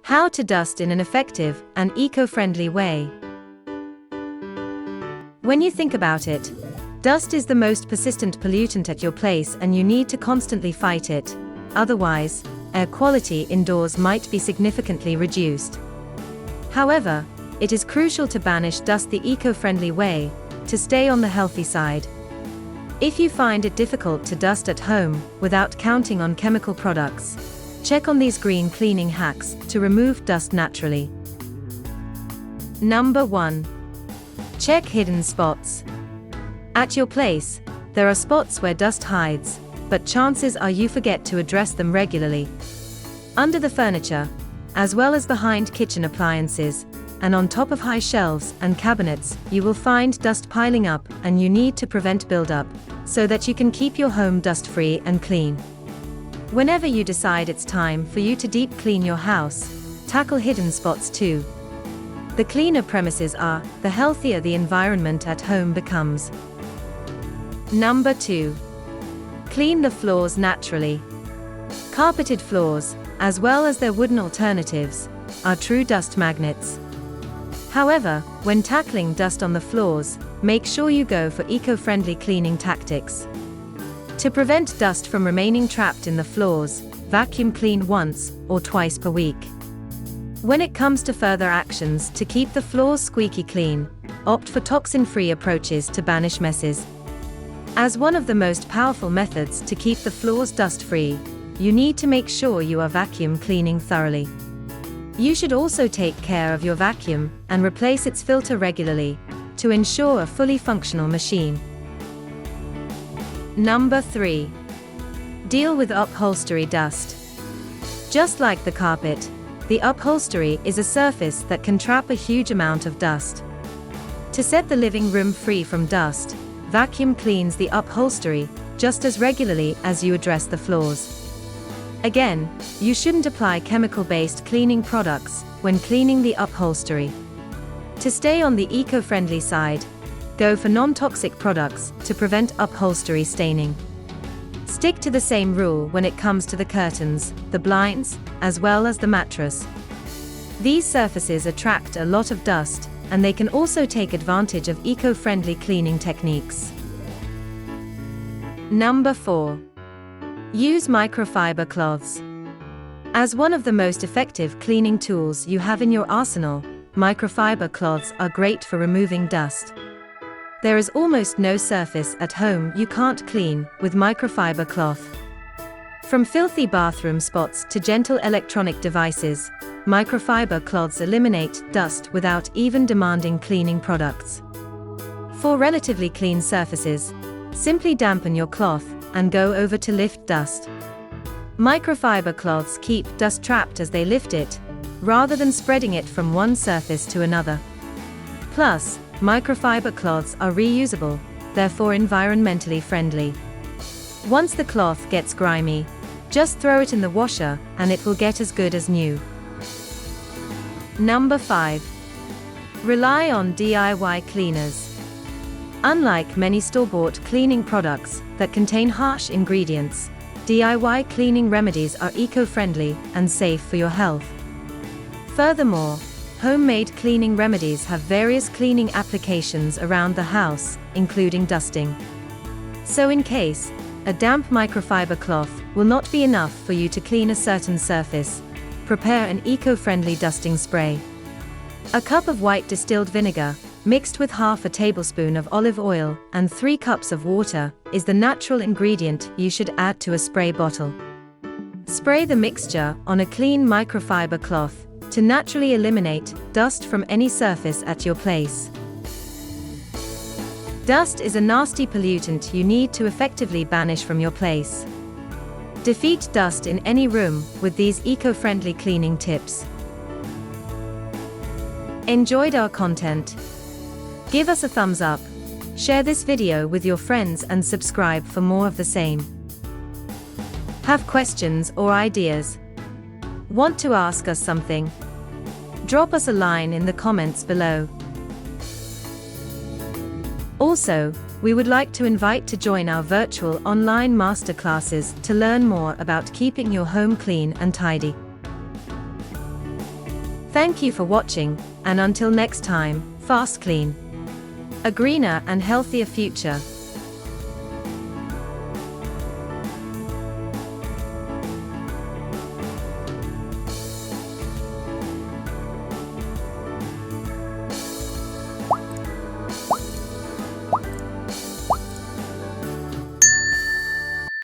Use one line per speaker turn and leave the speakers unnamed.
How to dust in an effective and eco-friendly way. When you think about it, dust is the most persistent pollutant at your place and you need to constantly fight it. Otherwise, air quality indoors might be significantly reduced. However, it is crucial to banish dust the eco-friendly way, to stay on the healthy side. If you find it difficult to dust at home without counting on chemical products, check on these green cleaning hacks to remove dust naturally. Number 1. Check hidden spots. At your place, there are spots where dust hides, but chances are you forget to address them regularly. Under the furniture, as well as behind kitchen appliances, and on top of high shelves and cabinets, you will find dust piling up, and you need to prevent buildup, so that you can keep your home dust-free and clean. Whenever you decide it's time for you to deep clean your house, tackle hidden spots too. The cleaner premises are, the healthier the environment at home becomes. Number 2. Clean the floors naturally. Carpeted floors, as well as their wooden alternatives, are true dust magnets. However, when tackling dust on the floors, make sure you go for eco-friendly cleaning tactics. To prevent dust from remaining trapped in the floors, vacuum clean once or twice per week. When it comes to further actions to keep the floors squeaky clean, opt for toxin-free approaches to banish messes. As one of the most powerful methods to keep the floors dust-free, you need to make sure you are vacuum cleaning thoroughly. You should also take care of your vacuum and replace its filter regularly to ensure a fully functional machine. Number 3. Deal with upholstery dust. Just like the carpet, the upholstery is a surface that can trap a huge amount of dust. To set the living room free from dust, vacuum cleans the upholstery just as regularly as you address the floors. Again, you shouldn't apply chemical-based cleaning products when cleaning the upholstery. To stay on the eco-friendly side, go for non-toxic products to prevent upholstery staining. Stick to the same rule when it comes to the curtains, the blinds, as well as the mattress. These surfaces attract a lot of dust, and they can also take advantage of eco-friendly cleaning techniques. Number 4. Use microfiber cloths. As one of the most effective cleaning tools you have in your arsenal, microfiber cloths are great for removing dust. There is almost no surface at home you can't clean with microfiber cloth. From filthy bathroom spots to gentle electronic devices, microfiber cloths eliminate dust without even demanding cleaning products. For relatively clean surfaces, simply dampen your cloth and go over to lift dust. Microfiber cloths keep dust trapped as they lift it, rather than spreading it from one surface to another. Plus, microfiber cloths are reusable, therefore environmentally friendly. Once the cloth gets grimy, just throw it in the washer and it will get as good as new. Number 5. Rely on DIY cleaners. Unlike many store-bought cleaning products that contain harsh ingredients, DIY cleaning remedies are eco-friendly and safe for your health. Furthermore, homemade cleaning remedies have various cleaning applications around the house, including dusting. So in case a damp microfiber cloth will not be enough for you to clean a certain surface, prepare an eco-friendly dusting spray. A cup of white distilled vinegar, mixed with half a tablespoon of olive oil and 3 cups of water, is the natural ingredient you should add to a spray bottle. Spray the mixture on a clean microfiber cloth to naturally eliminate dust from any surface at your place. Dust is a nasty pollutant you need to effectively banish from your place. Defeat dust in any room with these eco-friendly cleaning tips. Enjoyed our content? Give us a thumbs up, share this video with your friends and subscribe for more of the same. Have questions or ideas? Want to ask us something? Drop us a line in the comments below. Also, we would like to invite to join our virtual online masterclasses to learn more about keeping your home clean and tidy. Thank you for watching, and until next time, FastKlean. A greener and healthier future.